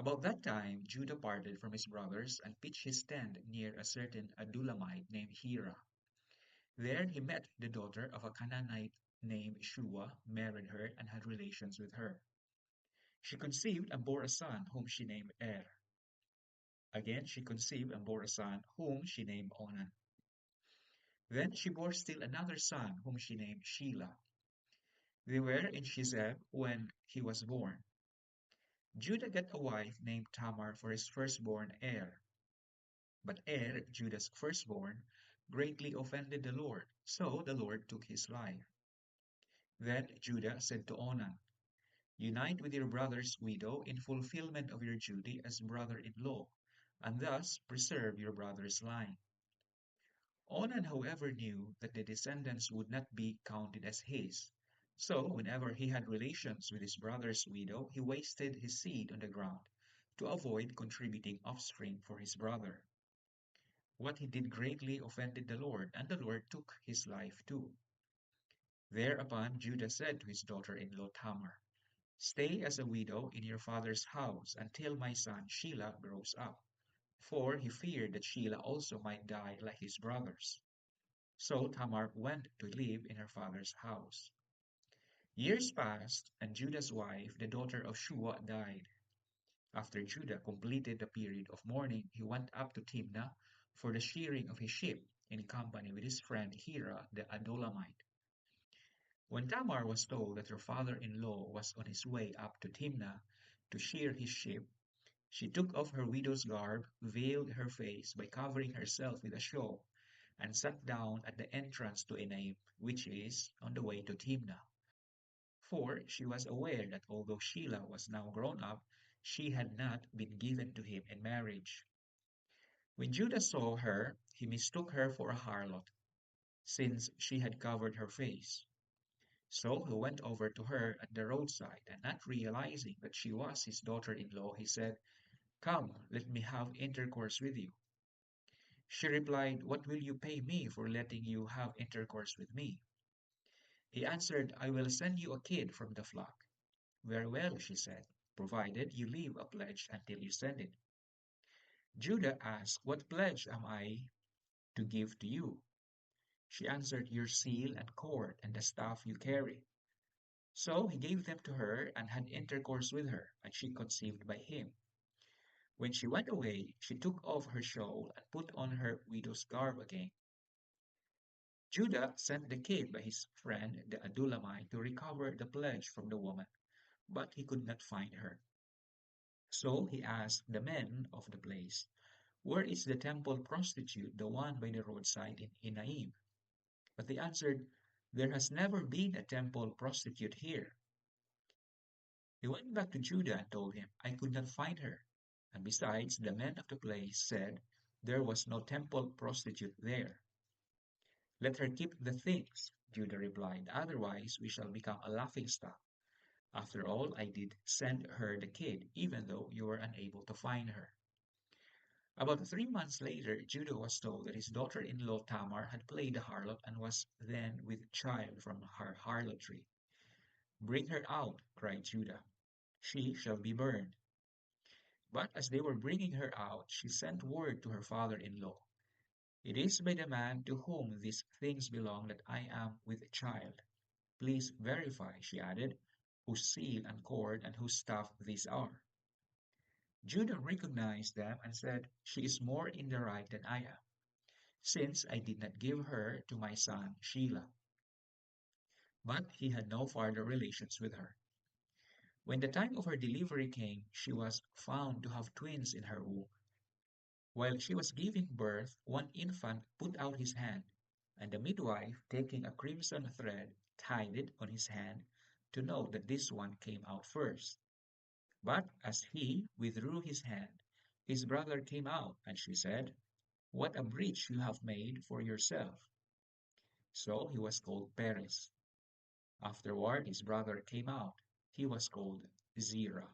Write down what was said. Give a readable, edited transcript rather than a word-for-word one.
About that time, Judah parted from his brothers and pitched his tent near a certain Adullamite named Hira. There he met the daughter of a Canaanite named Shua, married her, and had relations with her. She conceived and bore a son, whom she named Er. Again she conceived and bore a son, whom she named Onan. Then she bore still another son, whom she named Shelah. They were in Shizeb when he was born. Judah got a wife named Tamar for his firstborn Er. But Er, Judah's firstborn, greatly offended the Lord, so the Lord took his life. Then Judah said to Onan, unite with your brother's widow in fulfillment of your duty as brother-in-law, and thus preserve your brother's line. Onan, however, knew that the descendants would not be counted as his, so whenever he had relations with his brother's widow, he wasted his seed on the ground to avoid contributing offspring for his brother. What he did greatly offended the Lord, and the Lord took his life too. Thereupon Judah said to his daughter-in-law Tamar, stay as a widow in your father's house until my son Shelah grows up, for he feared that Shelah also might die like his brothers. So Tamar went to live in her father's house. Years passed, and Judah's wife, the daughter of Shua, died. After Judah completed the period of mourning, he went up to Timnah for the shearing of his sheep, in company with his friend Hira the Adullamite. When Tamar was told that her father-in-law was on his way up to Timnah to shear his sheep, she took off her widow's garb, veiled her face by covering herself with a shawl, and sat down at the entrance to Enaim, which is on the way to Timnah. For she was aware that although Shelah was now grown up, she had not been given to him in marriage. When Judah saw her, he mistook her for a harlot, since she had covered her face. So he went over to her at the roadside, and not realizing that she was his daughter-in-law, he said, come, let me have intercourse with you. She replied, what will you pay me for letting you have intercourse with me? He answered, I will send you a kid from the flock. Very well, she said, provided you leave a pledge until you send it. Judah asked, what pledge am I to give to you? She answered, your seal and cord and the staff you carry. So he gave them to her and had intercourse with her, and she conceived by him. When she went away, she took off her shawl and put on her widow's garb again. Judah sent the kid by his friend the Adullamite to recover the pledge from the woman, but he could not find her. So he asked the men of the place, where is the temple prostitute, the one by the roadside in Enaim? But they answered, there has never been a temple prostitute here. He went back to Judah and told him, I could not find her. And besides, the men of the place said, there was no temple prostitute there. Let her keep the things, Judah replied, otherwise we shall become a laughingstock. After all, I did send her the kid, even though you were unable to find her. About 3 months later, Judah was told that his daughter-in-law Tamar had played the harlot and was then with child from her harlotry. Bring her out, cried Judah. She shall be burned. But as they were bringing her out, she sent word to her father-in-law. It is by the man to whom these things belong that I am with child. Please verify, she added, whose seal and cord and whose staff these are. Judah recognized them and said, she is more in the right than I am, since I did not give her to my son Shelah. But he had no further relations with her. When the time of her delivery came, she was found to have twins in her womb. While she was giving birth, one infant put out his hand, and the midwife, taking a crimson thread, tied it on his hand to know that this one came out first. But as he withdrew his hand, his brother came out, and she said, what a breach you have made for yourself. So he was called Perez. Afterward his brother came out. He was called Zerah.